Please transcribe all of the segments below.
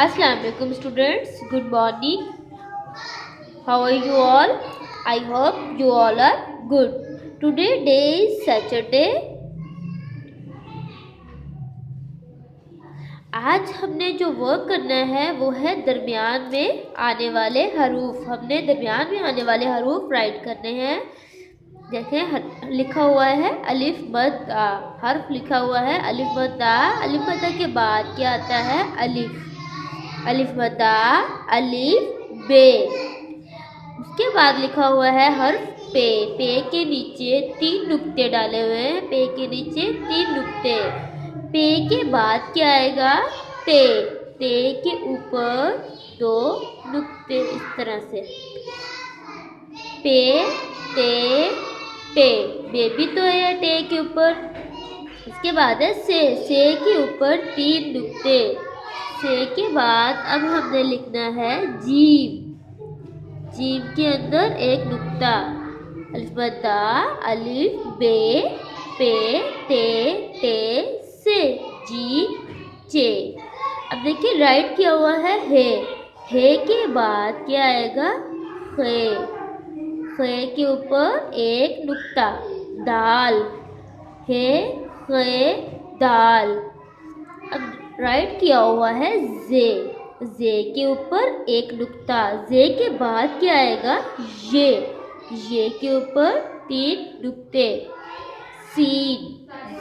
Assalamu alaikum students, good morning. How are you all? I hope you all are good. Today day is Saturday. आज हमने जो work करना है वो है दरमियान में आने वाले हरूफ। हमने दरमियान में आने वाले हरूफ राइट करने हैं। देखें लिखा हुआ है अलिफ मद दा, हर्फ लिखा हुआ है अलिफ मद दा। अलिफ मद दा के बाद क्या आता है अलिफ, अलिफ मद दा, अलिफ बे। उसके बाद लिखा हुआ है हर्फ पे। पे के नीचे 3 नुक्ते डाले हुए हैं, पे के नीचे 3 नुक्ते। पे के बाद क्या आएगा ते, ते के ऊपर 2 नुक्ते इस तरह से। पे ते टे, बेबी तो है टे के ऊपर। इसके बाद है से के ऊपर 3 नुक्ते। से के बाद अब हमने लिखना है जीम, जीम के अंदर 1 नुक्ता। अलिफ बता अलिफ बे पे ते टे से जी चे। अब देखिए राइट किया हुआ है हे के बाद क्या आएगा खे, खे के ऊपर 1 नुक्ता। दाल हे खे दाल। अब राइट किया हुआ है जे के ऊपर 1 नुक्ता। जे के बाद क्या आएगा ये के ऊपर 3 नुक्ते। सीन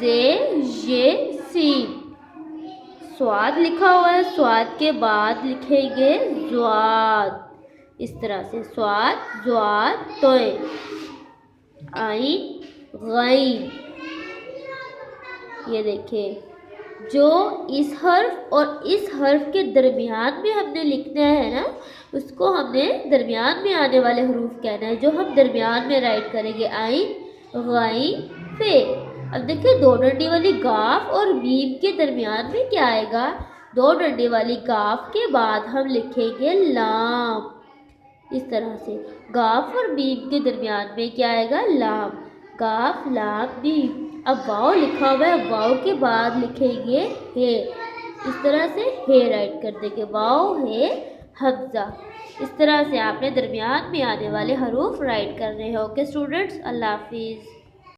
ये सीन। स्वाद लिखा हुआ है, स्वाद के बाद लिखेंगे ज्वाद इस तरह से, स्वाद ज्वाद तोय। आइन गैन। ये देखिए जो इस हर्फ और इस हर्फ के दरमियान में हमने लिखना है ना, उसको हमने दरमियान में आने वाले हरूफ कहना है, जो हम दरमियान में राइट करेंगे आइन गैन फे। अब देखिए 2 डंडी वाली गाफ और मीम के दरमियान में क्या आएगा, 2 डंडी वाली गाफ के बाद हम लिखेंगे लाम इस तरह से। गाफ और मीम के दरमियान में क्या आएगा लाम, गाफ लाम मीम। अब वाव लिखा हुआ है, वाव के बाद लिखेंगे हे इस तरह से, हे राइट कर देंगे, वाव हे हमजा। इस तरह से आपने दरमियान में आने वाले हरूफ राइट करने हैं। ओके स्टूडेंट्स, अल्लाह हाफिज़।